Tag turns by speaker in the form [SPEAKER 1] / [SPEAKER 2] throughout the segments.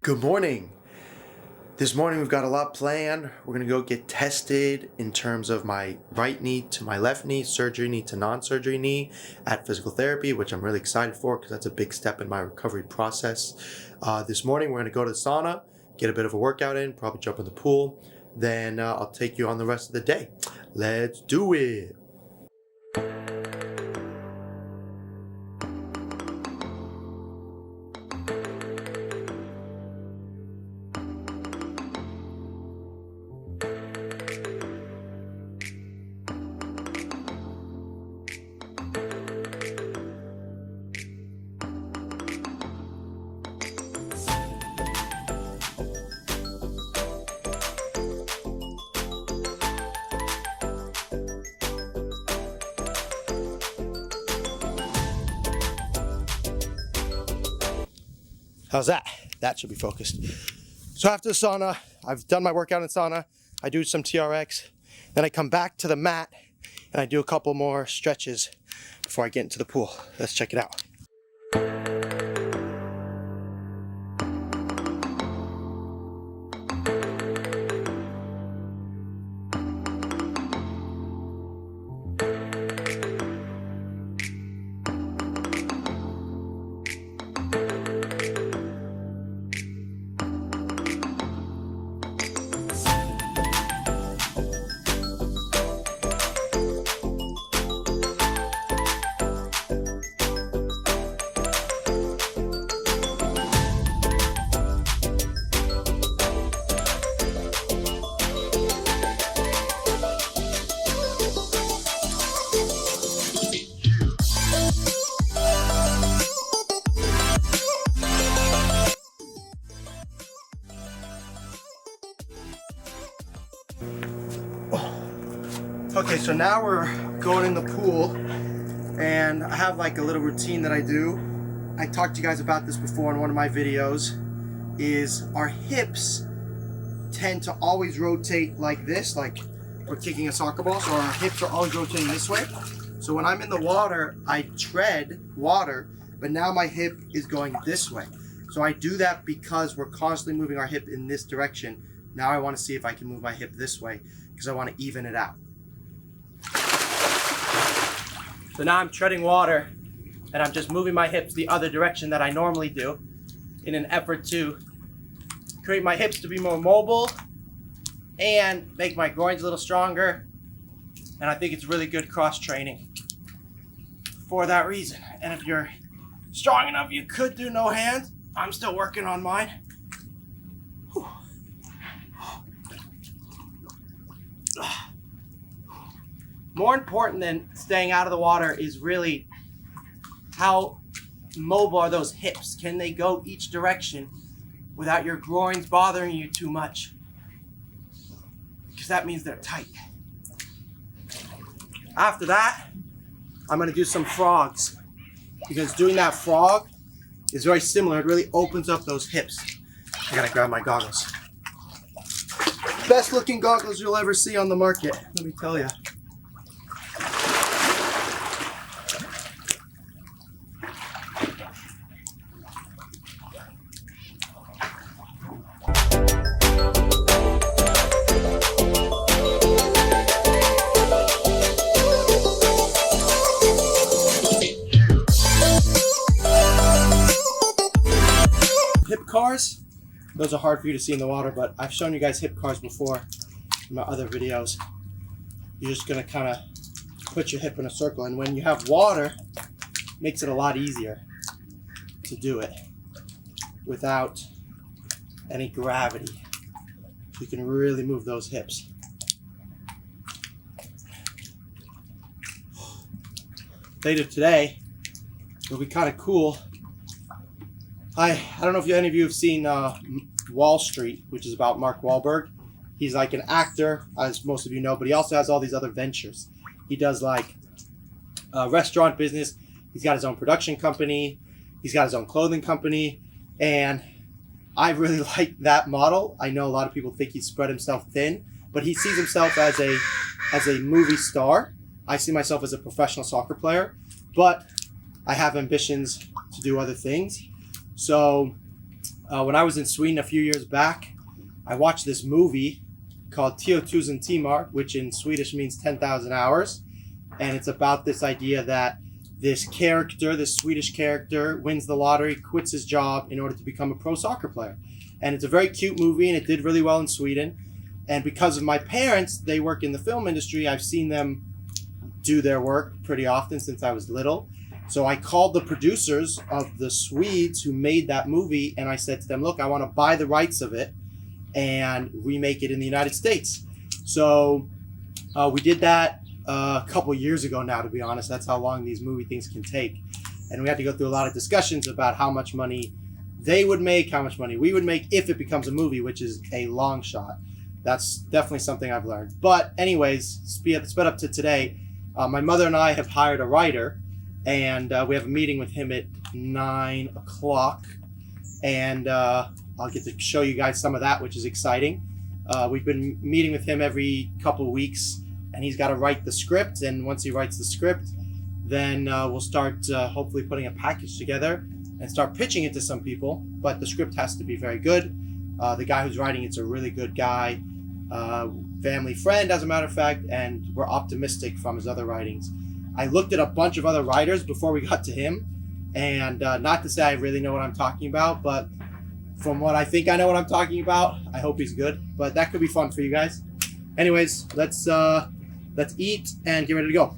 [SPEAKER 1] Good morning. This morning we've got a lot planned. We're going to go get tested in terms of my right knee to my left knee, surgery knee to non-surgery knee at physical therapy, which I'm really excited for because that's a big step in my recovery process. This morning we're going to go to the sauna, get a bit of a workout in, probably jump in the pool. Then I'll take you on the rest of the day. Let's do it. How's that? That should be focused. So after the sauna, I've done my workout in sauna. I do some TRX. Then I come back to the mat and I do a couple more stretches before I get into the pool. Let's check it out. Okay, so now we're going in the pool and I have like a little routine that I do. I talked to you guys about this before in one of my videos, is our hips tend to always rotate like this, like we're kicking a soccer ball, so our hips are always rotating this way. So when I'm in the water, I tread water, but now my hip is going this way. So I do that because we're constantly moving our hip in this direction. Now I want to see if I can move my hip this way because I want to even it out. So now I'm treading water and I'm just moving my hips the other direction that I normally do in an effort to create my hips to be more mobile and make my groins a little stronger. And I think it's really good cross training for that reason. And if you're strong enough, you could do no hands. I'm still working on mine. Whew. More important than staying out of the water is really how mobile are those hips? Can they go each direction without your groins bothering you too much? Because that means they're tight. After that, I'm going to do some frogs. Because doing that frog is very similar. It really opens up those hips. I gotta grab my goggles. Best looking goggles you'll ever see on the market, let me tell you. Hip cars, those are hard for you to see in the water, but I've shown you guys hip cars before in my other videos. You're just gonna kind of put your hip in a circle, and when you have water, it makes it a lot easier to do it without any gravity. You can really move those hips. Later today, it'll be kind of cool. I don't know if any of you have seen Wall Street, which is about Mark Wahlberg. He's like an actor, as most of you know, but he also has all these other ventures. He does like restaurant business. He's got his own production company. He's got his own clothing company. And I really like that model. I know a lot of people think he's spread himself thin, but he sees himself as a movie star. I see myself as a professional soccer player, but I have ambitions to do other things. So when I was in Sweden a few years back, I watched this movie called 10,000 timmar, which in Swedish means 10,000 hours. And it's about this idea that this character, this Swedish character, wins the lottery, quits his job in order to become a pro soccer player. And it's a very cute movie, and it did really well in Sweden. And because of my parents, they work in the film industry, I've seen them do their work pretty often since I was little. So I called the producers of the Swedes who made that movie, and I said to them, look, I want to buy the rights of it and remake it in the United States. So we did that a couple years ago now, to be honest. That's how long these movie things can take. And we had to go through a lot of discussions about how much money they would make, how much money we would make if it becomes a movie, which is a long shot. That's definitely something I've learned. But anyways, sped up to today, my mother and I have hired a writer, and we have a meeting with him at 9 o'clock. And I'll get to show you guys some of that, which is exciting. We've been meeting with him every couple of weeks, and he's got to write the script. And once he writes the script, then we'll start hopefully putting a package together and start pitching it to some people. But the script has to be very good. The guy who's writing it's a really good guy, family friend, as a matter of fact, and we're optimistic from his other writings. I looked at a bunch of other writers before we got to him, and not to say I really know what I'm talking about, but from what I think I know what I'm talking about, I hope he's good. But that could be fun for you guys. Anyways, let's eat and get ready to go.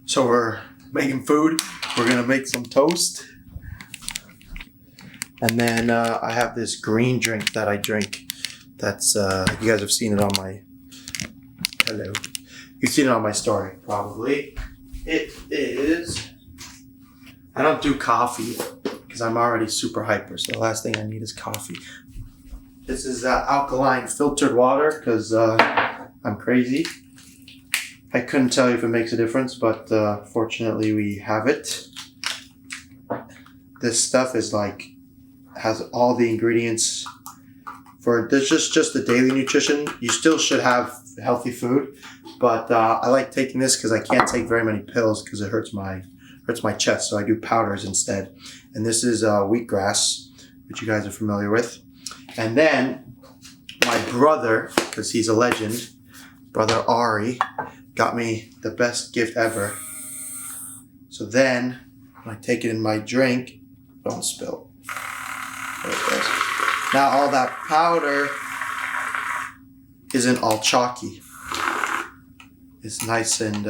[SPEAKER 1] So we're making food. We're gonna make some toast, and then I have this green drink that I drink. That's you guys have seen it on my You've seen it on my story probably. It is. I don't do coffee because I'm already super hyper. So the last thing I need is coffee. This is alkaline filtered water because I'm crazy. I couldn't tell you if it makes a difference, but fortunately we have it. This stuff is has all the ingredients for this, just the daily nutrition. You still should have healthy food, but I like taking this because I can't take very many pills because it hurts my chest, so I do powders instead. And this is wheatgrass, which you guys are familiar with. And then my brother, because he's a legend, brother Ari, got me the best gift ever. So then when I take it in my drink, don't spill. There it goes. Now all that powder isn't all chalky. It's nice and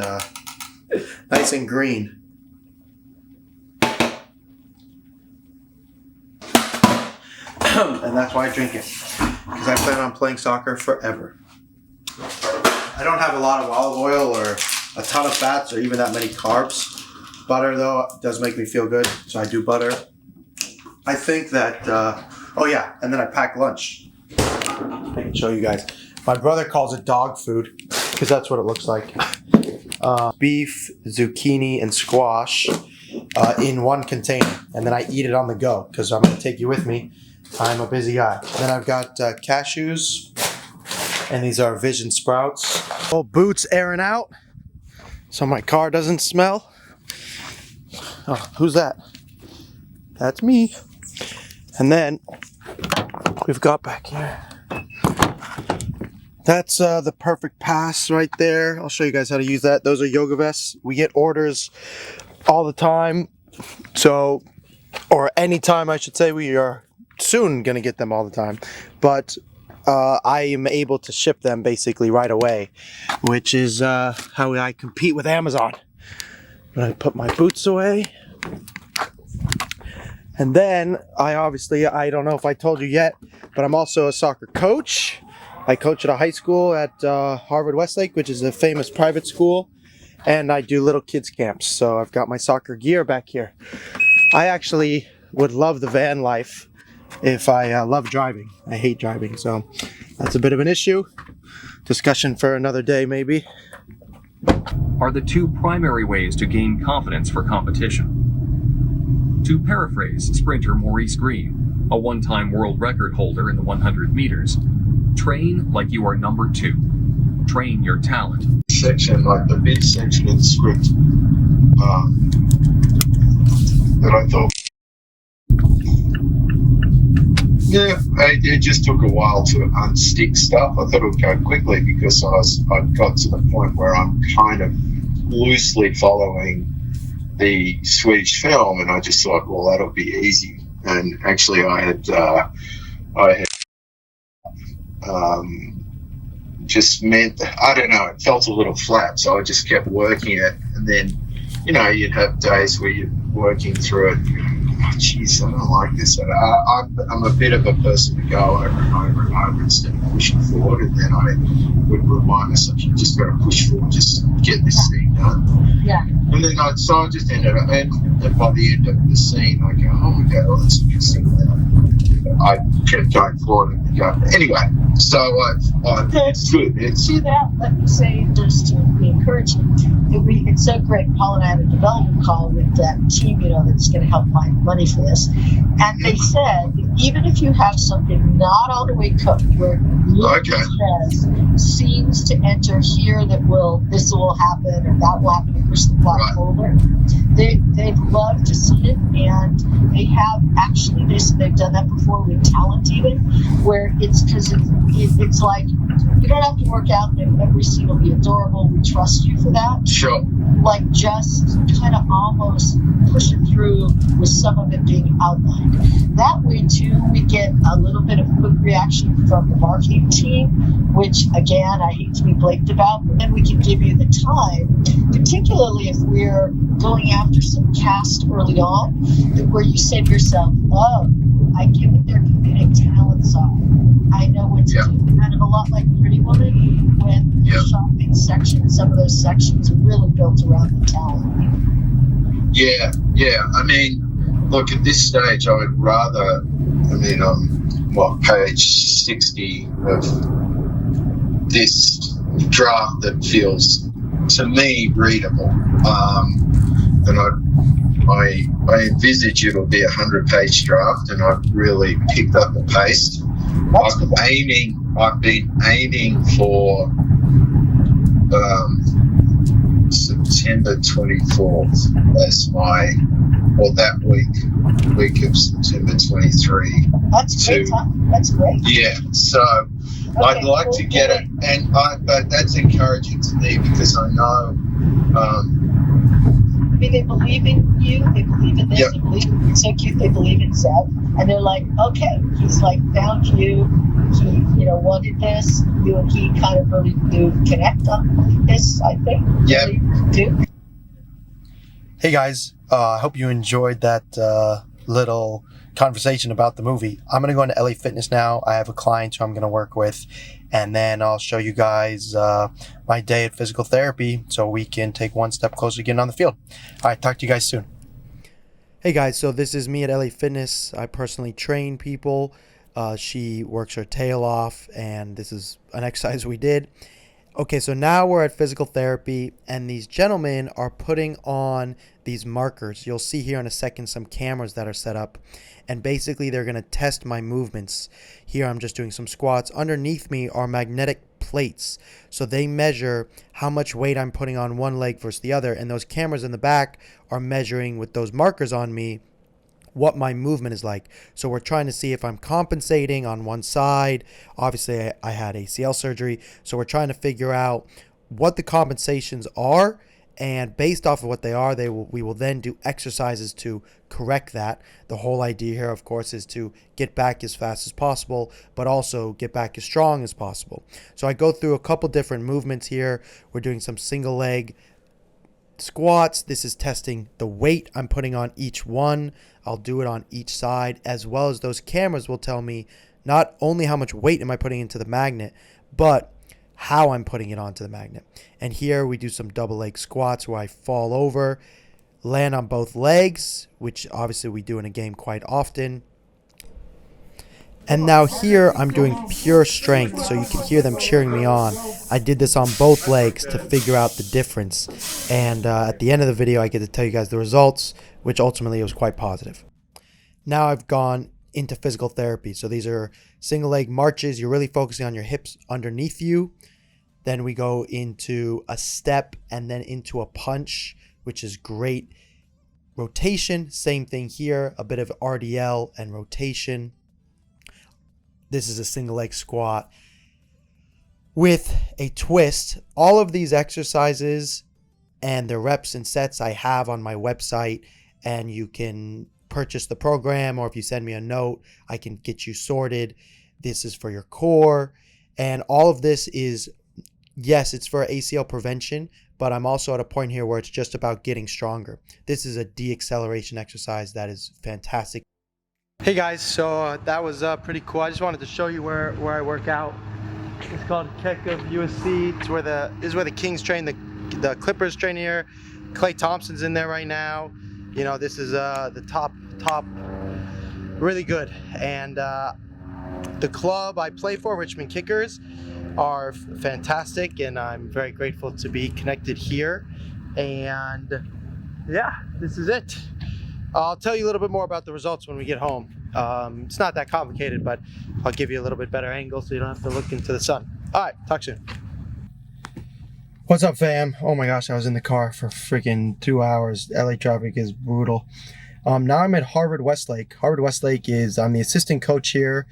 [SPEAKER 1] green. And that's why I drink it, because I plan on playing soccer forever. I don't have a lot of olive oil or a ton of fats or even that many carbs. Butter, though, does make me feel good, so I do butter. I think that, oh yeah, and then I pack lunch. I can show you guys. My brother calls it dog food, because that's what it looks like. Beef, zucchini, and squash in one container. And then I eat it on the go, because I'm going to take you with me. I'm a busy guy. Then I've got cashews, and these are Vision Sprouts. Old boots airing out, so my car doesn't smell. Oh, who's that? That's me. And then we've got back here. That's the Perfect Pass right there. I'll show you guys how to use that. Those are yoga vests. We get orders all the time. So, or anytime I should say, we are soon going to get them all the time. But I am able to ship them basically right away, which is how I compete with Amazon. I put my boots away. And then I don't know if I told you yet, but I'm also a soccer coach. I coach at a high school at Harvard Westlake, which is a famous private school. And I do little kids camps. So I've got my soccer gear back here. I actually would love the van life if I love driving. I hate driving, so that's a bit of an issue. Discussion for another day, maybe.
[SPEAKER 2] Are the two primary ways to gain confidence for competition. To paraphrase sprinter Maurice Green, a one-time world record holder in the 100 meters, train like you are number 2. Train your talent.
[SPEAKER 3] Section, like the mid section of the script, that I thought Yeah, it just took a while to unstick stuff. I thought it would go quickly because I got to the point where I'm kind of loosely following the Swedish film, and I just thought, well, that'll be easy. And actually, I had just meant, I don't know, it felt a little flat, so I just kept working it, and then, you'd have days where you're working through it. Oh, geez, I don't like this. I'm a bit of a person to go over and over and over instead of pushing forward, and then I would remind myself, you just got to push forward, just get this thing done.
[SPEAKER 4] Yeah.
[SPEAKER 3] And then I just ended up, and by the end of the scene, I go, oh my God, well, that's interesting. I kept going forward and go. Anyway, so it's good.
[SPEAKER 4] To that, let me say, just to be encouraging, it's so great. Paul and I had a development call with that team, that's going to help find money for this. And they said, even if you have something not all the way cooked, where it really says scenes to enter here this will happen or that will happen to push the plot forward, they'd love to see it. And they have actually, they've done that before with talent even, where it's because it's like, you don't have to work out that every scene will be adorable. We trust you for that.
[SPEAKER 3] Sure.
[SPEAKER 4] Like just kind of almost push it through with some of it being outlined. That way too, we get a little bit of quick reaction from the marketing team, which again, I hate to be blaked about, but then we can give you the time, particularly if we're going after some cast early on, where you say to yourself, oh, I give it their comedic talent side. I know what to do. Kind of a lot like Pretty Woman, when the shopping section, some of those sections are really built around the talent.
[SPEAKER 3] Yeah. I mean, look, at this stage, I would rather, on page 60 of this draft that feels, to me, readable. And I envisage it'll be 100-page draft, and I've really picked up the pace. I've been aiming for September 24th as that week of September 23.
[SPEAKER 4] That's great. That's great.
[SPEAKER 3] Yeah, so I'd like to get it, but that's encouraging to me because I know.
[SPEAKER 4] They believe in you, they believe in this, they believe in it's so cute, they believe in Seth, and they're like, okay, he's like found you, he wanted this, you and he kind of really do connect on this, I think.
[SPEAKER 3] Yeah.
[SPEAKER 4] Really do.
[SPEAKER 1] Hey guys, I hope you enjoyed that little conversation about the movie. I'm going to go into LA Fitness now. I have a client who I'm going to work with, and then I'll show you guys my day at physical therapy so we can take one step closer to getting on the field. All right, talk to you guys soon. Hey guys, so this is me at LA Fitness. I personally train people. She works her tail off, and this is an exercise we did. Okay, so now we're at physical therapy, and these gentlemen are putting on these markers. You'll see here in a second some cameras that are set up, and basically they're going to test my movements. Here I'm just doing some squats. Underneath me are magnetic plates, so they measure how much weight I'm putting on one leg versus the other, and those cameras in the back are measuring with those markers on me what my movement is like. So we're trying to see if I'm compensating on one side. Obviously, I had ACL surgery, so we're trying to figure out what the compensations are, and based off of what they are, we will then do exercises to correct that. The whole idea here, of course, is to get back as fast as possible, but also get back as strong as possible. So I go through a couple different movements here. We're doing some single leg squats. This is testing the weight I'm putting on each one. I'll do it on each side, as well as those cameras will tell me not only how much weight am I putting into the magnet, but how I'm putting it onto the magnet. And here we do some double leg squats where I fall over, land on both legs, which obviously we do in a game quite often. And now here I'm doing pure strength, so you can hear them cheering me on. I did this on both legs to figure out the difference. And at the end of the video, I get to tell you guys the results, which ultimately was quite positive. Now I've gone into physical therapy. So these are single leg marches. You're really focusing on your hips underneath you. Then we go into a step and then into a punch, which is great. Rotation, same thing here, a bit of RDL and rotation. this is a single leg squat with a twist. All of these exercises and the reps and sets I have on my website, and you can purchase the program, or if you send me a note, I can get you sorted. This is for your core, and all of this is, yes, it's for ACL prevention, but I'm also at a point here where it's just about getting stronger. This is a de-acceleration exercise that is fantastic. Hey guys, so that was pretty cool. I just wanted to show you where I work out. It's called Keck of USC. This is where the Kings train, the Clippers train here. Klay Thompson's in there right now. You know, this is the top, really good. And the club I play for, Richmond Kickers, are fantastic, and I'm very grateful to be connected here. And yeah, this is it. I'll tell you a little bit more about the results when we get home. It's not that complicated, but I'll give you a little bit better angle so you don't have to look into the sun. All right, talk soon. What's up, fam? Oh my gosh, I was in the car for freaking 2 hours. LA traffic is brutal. Now I'm at Harvard Westlake. Harvard Westlake I'm the assistant coach here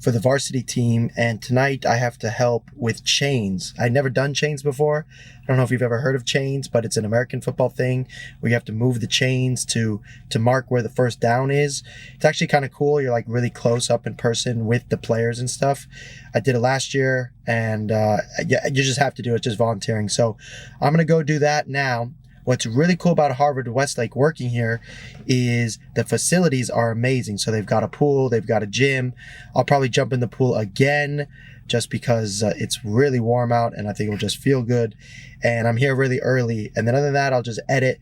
[SPEAKER 1] for the varsity team, and tonight I have to help with chains. I'd never done chains before. I don't know if you've ever heard of chains, but it's an American football thing where you have to move the chains to mark where the first down is. It's actually kind of cool. You're like really close up in person with the players and stuff. I did it last year, and yeah, you just have to do it, just volunteering. So I'm gonna go do that now. What's really cool about Harvard Westlake working here is the facilities are amazing. So they've got a pool, they've got a gym. I'll probably jump in the pool again just because it's really warm out and I think it'll just feel good. And I'm here really early. And then other than that, I'll just edit.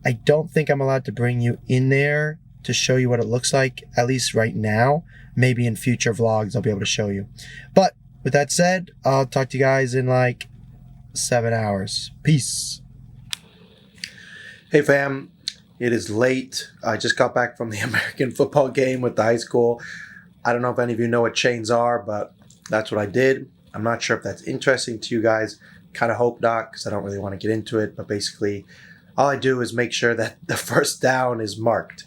[SPEAKER 1] I don't think I'm allowed to bring you in there to show you what it looks like, at least right now. Maybe in future vlogs, I'll be able to show you. But with that said, I'll talk to you guys in like 7 hours. Peace. Hey fam, it is late. I just got back from the American football game with the high school. I don't know if any of you know what chains are, but that's what I did. I'm not sure if that's interesting to you guys. Kind of hope not, because I don't really want to get into it. But basically, all I do is make sure that the first down is marked.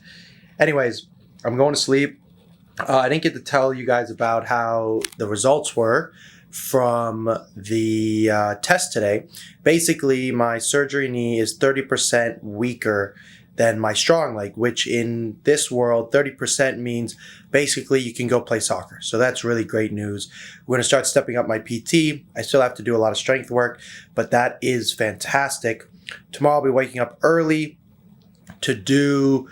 [SPEAKER 1] Anyways, I'm going to sleep. I didn't get to tell you guys about how the results were from the test today. Basically, my surgery knee is 30% weaker than my strong leg, which in this world, 30% means basically you can go play soccer. So that's really great news. We're going to start stepping up my PT. I still have to do a lot of strength work, but that is fantastic. Tomorrow I'll be waking up early to do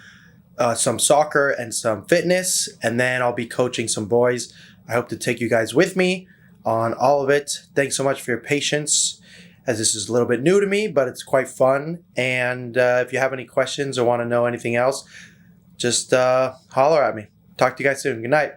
[SPEAKER 1] some soccer and some fitness, and then I'll be coaching some boys. I hope to take you guys with me on all of it. Thanks so much for your patience, as this is a little bit new to me, but it's quite fun. And if you have any questions or want to know anything else, just holler at me. Talk to you guys soon. Good night.